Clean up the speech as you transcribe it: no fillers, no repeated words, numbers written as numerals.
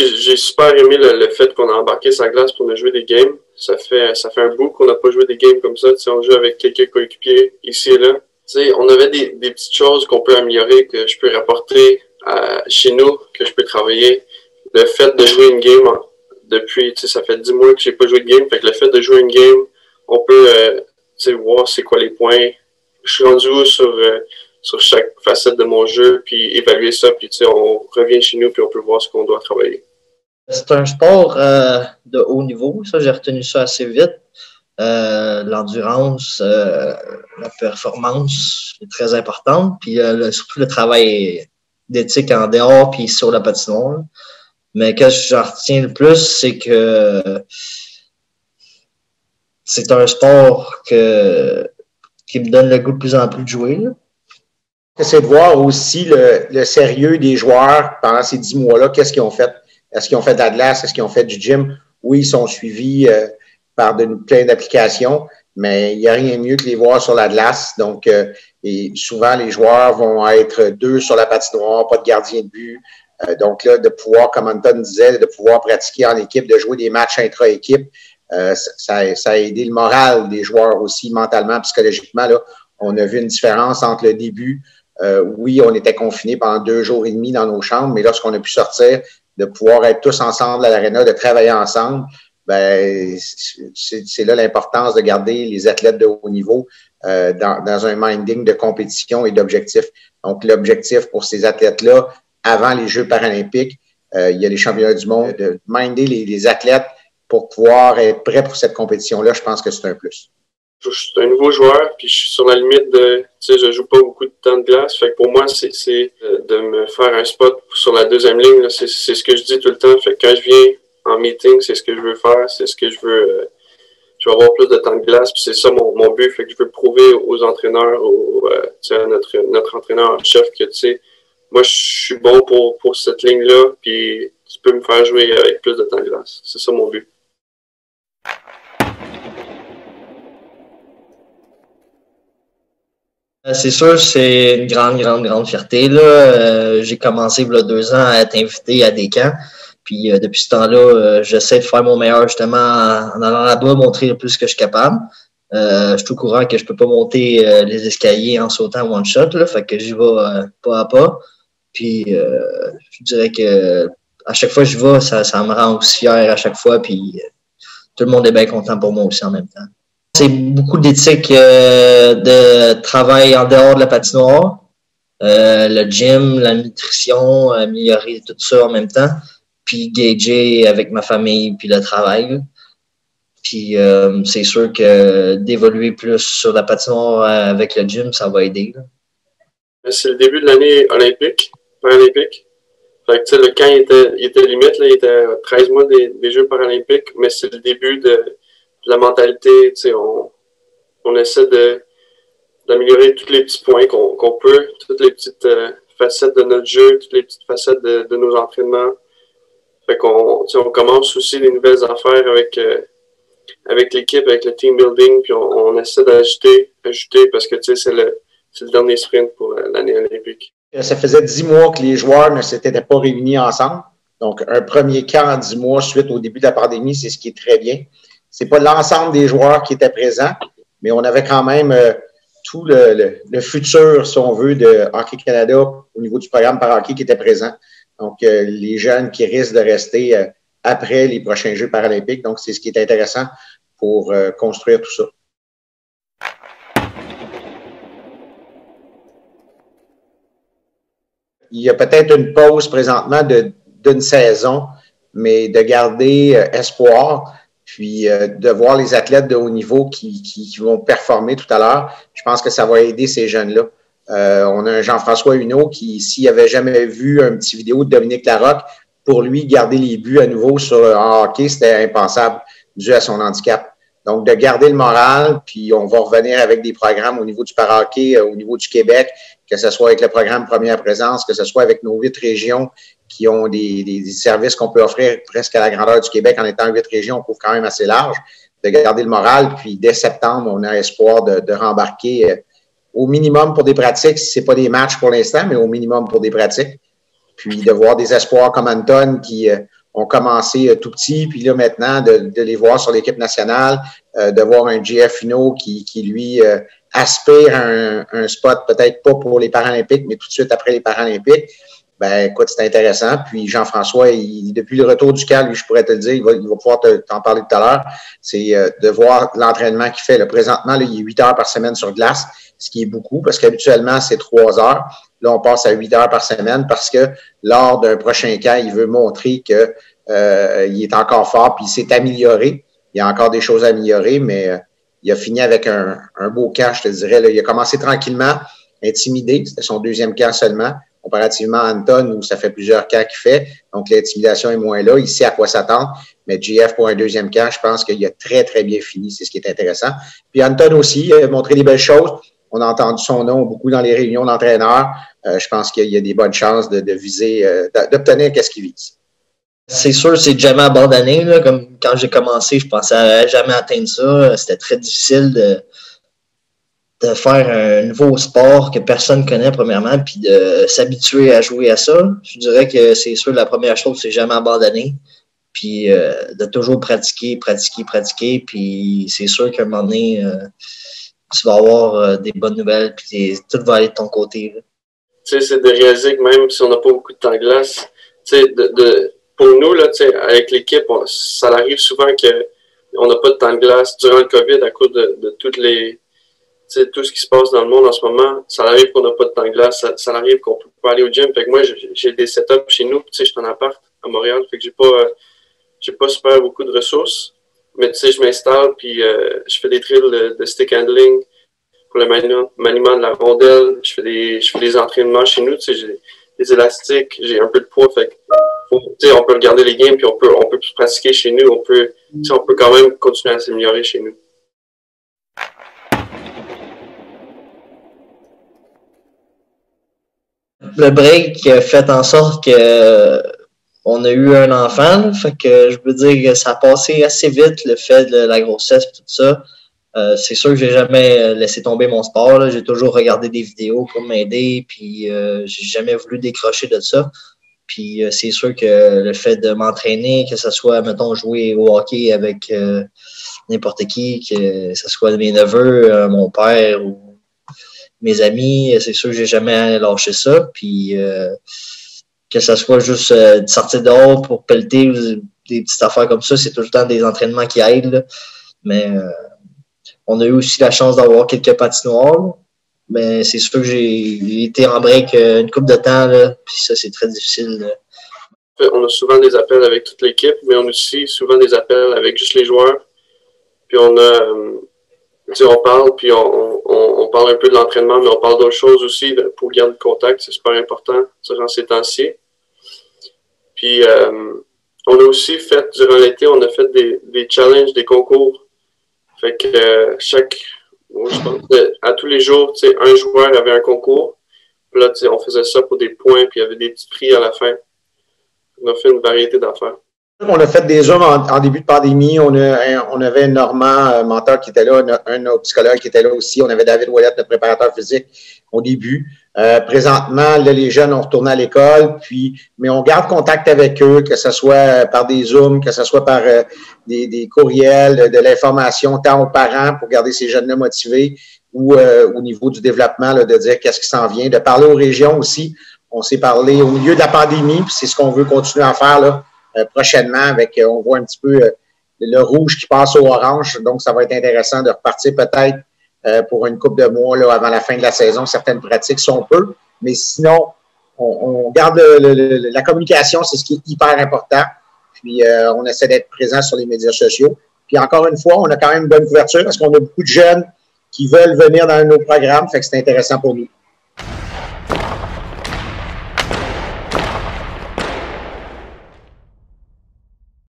j'ai super aimé le fait qu'on a embarqué sa glace pour nous jouer des games. Ça fait un bout qu'on n'a pas joué des games comme ça. Tu sais, on joue avec quelques coéquipiers ici et là. Tu sais, on avait des petites choses qu'on peut améliorer, que je peux rapporter chez nous, que je peux travailler. Le fait de jouer une game depuis, tu sais, ça fait 10 mois que j'ai pas joué de game. Fait que le fait de jouer une game, on peut, tu sais, voir c'est quoi les points. Je suis rendu où sur chaque facette de mon jeu, puis évaluer ça, puis tu sais, on revient chez nous, puis on peut voir ce qu'on doit travailler. C'est un sport de haut niveau, ça, j'ai retenu ça assez vite. L'endurance, la performance est très importante, puis surtout le travail d'éthique en dehors puis sur la patinoire. Mais ce que j'en retiens le plus, c'est que c'est un sport qui me donne le goût de plus en plus de jouer. C'est de voir aussi le sérieux des joueurs pendant ces 10 mois-là. Qu'est-ce qu'ils ont fait? Est-ce qu'ils ont fait de la glace? Est-ce qu'ils ont fait du gym? Oui, ils sont suivis par plein d'applications, mais il n'y a rien de mieux que les voir sur la glace. Donc, et souvent, les joueurs vont être 2 sur la patinoire, pas de gardien de but. Donc là, de pouvoir, comme Anton disait, de pouvoir pratiquer en équipe, de jouer des matchs intra-équipe, ça a aidé le moral des joueurs aussi, mentalement, psychologiquement. Là, on a vu une différence entre le début. Oui, on était confinés pendant 2 jours et demi dans nos chambres, mais lorsqu'on a pu sortir, de pouvoir être tous ensemble à l'aréna, de travailler ensemble, ben c'est là l'importance de garder les athlètes de haut niveau dans un minding de compétition et d'objectif. Donc, l'objectif pour ces athlètes-là, avant les Jeux paralympiques, il y a les championnats du monde, de minder les athlètes pour pouvoir être prêts pour cette compétition-là, je pense que c'est un plus. Je suis un nouveau joueur, puis je suis sur la limite de, tu sais, je joue pas beaucoup de temps de glace. Fait que pour moi, c'est de me faire un spot sur la deuxième ligne. C'est ce que je dis tout le temps. Fait que quand je viens en meeting, c'est ce que je veux faire, c'est ce que je veux. Je veux avoir plus de temps de glace, puis c'est ça mon but. Fait que je veux prouver aux entraîneurs, tu sais, à notre entraîneur-chef que, tu sais, moi, je suis bon pour cette ligne-là, puis tu peux me faire jouer avec plus de temps de glace. C'est ça mon but. C'est sûr, c'est une grande fierté. Là. J'ai commencé il y a 2 ans à être invité à des camps. Puis depuis ce temps-là, j'essaie de faire mon meilleur justement en allant là-bas, montrer le plus que je suis capable. Je suis au courant que je peux pas monter les escaliers en sautant one shot, là, fait que j'y vais pas à pas. Puis je dirais que à chaque fois que je vais, ça me rend aussi fier à chaque fois. Puis tout le monde est bien content pour moi aussi en même temps. C'est beaucoup d'éthique de travail en dehors de la patinoire, le gym, la nutrition, améliorer tout ça en même temps, puis gager avec ma famille, puis le travail. Puis c'est sûr que d'évoluer plus sur la patinoire avec le gym, ça va aider. C'est le début de l'année paralympique. Fait que, tu sais, le camp il était limite, là, il était à 13 mois des Jeux paralympiques, mais c'est le début de la mentalité, tu sais, on essaie d'améliorer tous les petits points qu'on peut, toutes les petites facettes de notre jeu, toutes les petites facettes de nos entraînements. Fait qu'on commence aussi les nouvelles affaires avec l'équipe, avec le team building, puis on essaie d'ajouter parce que, tu sais, c'est le dernier sprint pour l'année olympique. Ça faisait 10 mois que les joueurs ne s'étaient pas réunis ensemble. Donc, un premier camp en 10 mois suite au début de la pandémie, c'est ce qui est très bien. C'est pas l'ensemble des joueurs qui étaient présents, mais on avait quand même tout le futur, si on veut, de Hockey Canada au niveau du programme par hockey qui était présent. Donc, les jeunes qui risquent de rester après les prochains Jeux paralympiques. Donc, c'est ce qui est intéressant pour construire tout ça. Il y a peut-être une pause présentement d'une saison, mais de garder espoir, puis de voir les athlètes de haut niveau qui vont performer tout à l'heure, je pense que ça va aider ces jeunes-là. On a un Jean-François Huneau qui, s'il n'avait jamais vu un petit vidéo de Dominique Larocque, pour lui, garder les buts à nouveau en hockey, c'était impensable dû à son handicap. Donc, de garder le moral, puis on va revenir avec des programmes au niveau du para-hockey, au niveau du Québec, que ce soit avec le programme Première Présence, que ce soit avec nos 8 régions qui ont des services qu'on peut offrir presque à la grandeur du Québec. En étant 8 régions, on couvre quand même assez large. De garder le moral, puis dès septembre, on a espoir de rembarquer au minimum pour des pratiques, si ce n'est pas des matchs pour l'instant, mais au minimum pour des pratiques. Puis de voir des espoirs comme Anton qui ont commencé tout petits, puis là maintenant, de les voir sur l'équipe nationale, de voir un JF Hino qui lui aspire à un spot peut-être pas pour les Paralympiques, mais tout de suite après les Paralympiques. Ben, écoute, c'est intéressant. Puis Jean-François, depuis le retour du camp, lui, je pourrais te le dire, il va pouvoir t'en parler tout à l'heure, c'est de voir l'entraînement qu'il fait. Là, présentement, là, il est 8 heures par semaine sur glace, ce qui est beaucoup, parce qu'habituellement, c'est 3 heures. Là, on passe à 8 heures par semaine parce que lors d'un prochain camp, il veut montrer que il est encore fort, puis il s'est amélioré. Il y a encore des choses à améliorer, mais il a fini avec un beau camp, je te dirais. Là. Il a commencé tranquillement, intimidé. C'était son 2e camp seulement, comparativement à Anton, où ça fait plusieurs camps qu'il fait. Donc, l'intimidation est moins là. Il sait à quoi s'attendre. Mais JF, pour un 2e camp, je pense qu'il a très, très bien fini. C'est ce qui est intéressant. Puis Anton aussi a montré des belles choses. On a entendu son nom beaucoup dans les réunions d'entraîneurs. Je pense qu'il y a des bonnes chances de viser, d'obtenir qu'est-ce qu'il vise. C'est sûr, c'est jamais abandonné. Là. Comme quand j'ai commencé, je pensais jamais atteindre ça. C'était très difficile de faire un nouveau sport que personne connaît, premièrement, puis de s'habituer à jouer à ça. Je dirais que c'est sûr, la première chose, c'est jamais abandonner. Puis de toujours pratiquer. Puis c'est sûr qu'à un moment donné, tu vas avoir des bonnes nouvelles, puis tout va aller de ton côté. Tu sais, c'est de réaliser que même si on n'a pas beaucoup de temps de glace, tu sais, pour nous, là, avec l'équipe, ça arrive souvent qu'on n'a pas de temps de glace durant le COVID à cause de toutes les, tout ce qui se passe dans le monde en ce moment. Ça arrive qu'on n'a pas de temps de glace, ça arrive qu'on peut pas aller au gym. Fait que moi, j'ai des setups chez nous, tu sais, je suis en appart à Montréal, fait que j'ai pas super beaucoup de ressources. Mais tu sais, je m'installe, puis je fais des drills de stick handling pour le maniement de la rondelle. Je fais des entraînements chez nous, tu sais, j'ai des élastiques, j'ai un peu de poids, fait que on peut regarder les games, puis on peut pratiquer chez nous, on peut quand même continuer à s'améliorer chez nous. Le break a fait en sorte que on a eu un enfant, fait que je veux dire que ça a passé assez vite, le fait de la grossesse et tout ça. C'est sûr que j'ai jamais laissé tomber mon sport, là. J'ai toujours regardé des vidéos pour m'aider, puis j'ai jamais voulu décrocher de ça. Puis c'est sûr que le fait de m'entraîner, que ce soit, mettons, jouer au hockey avec n'importe qui, que ce soit mes neveux, mon père ou mes amis, c'est sûr que j'ai jamais lâché ça. Puis que ce soit juste de sortir dehors pour pelleter ou des petites affaires comme ça, c'est tout le temps des entraînements qui aident. Là. Mais on a eu aussi la chance d'avoir quelques patinoires. Mais c'est sûr que j'ai été en break une couple de temps, là, puis ça, c'est très difficile. Là. On a souvent des appels avec toute l'équipe, mais on a aussi souvent des appels avec juste les joueurs. Puis on parle, puis on parle un peu de l'entraînement, mais on parle d'autres choses aussi pour garder le contact. C'est super important durant ces temps-ci. Puis on a aussi fait, durant l'été, on a fait des challenges, des concours. Fait que je pense à tous les jours, un joueur avait un concours. Puis là, on faisait ça pour des points, puis il y avait des petits prix à la fin. On a fait une variété d'affaires. On a fait des Zooms en début de pandémie. On avait Normand, mentor, qui était là, un de nos psychologues qui était là aussi. On avait David Ouellette, notre préparateur physique, au début. Présentement, là, les jeunes ont retourné à l'école, mais on garde contact avec eux, que ce soit par des Zooms, que ce soit par des courriels, de l'information, tant aux parents pour garder ces jeunes-là motivés, ou au niveau du développement, là, de dire qu'est-ce qui s'en vient, de parler aux régions aussi. On s'est parlé au milieu de la pandémie, puis c'est ce qu'on veut continuer à faire là. Prochainement, avec on voit un petit peu le rouge qui passe au orange, donc ça va être intéressant de repartir peut-être pour une couple de mois là, avant la fin de la saison, certaines pratiques si on peut, mais sinon, on garde la communication, c'est ce qui est hyper important, puis on essaie d'être présent sur les médias sociaux, puis encore une fois, on a quand même une bonne couverture parce qu'on a beaucoup de jeunes qui veulent venir dans nos programmes, fait que c'est intéressant pour nous.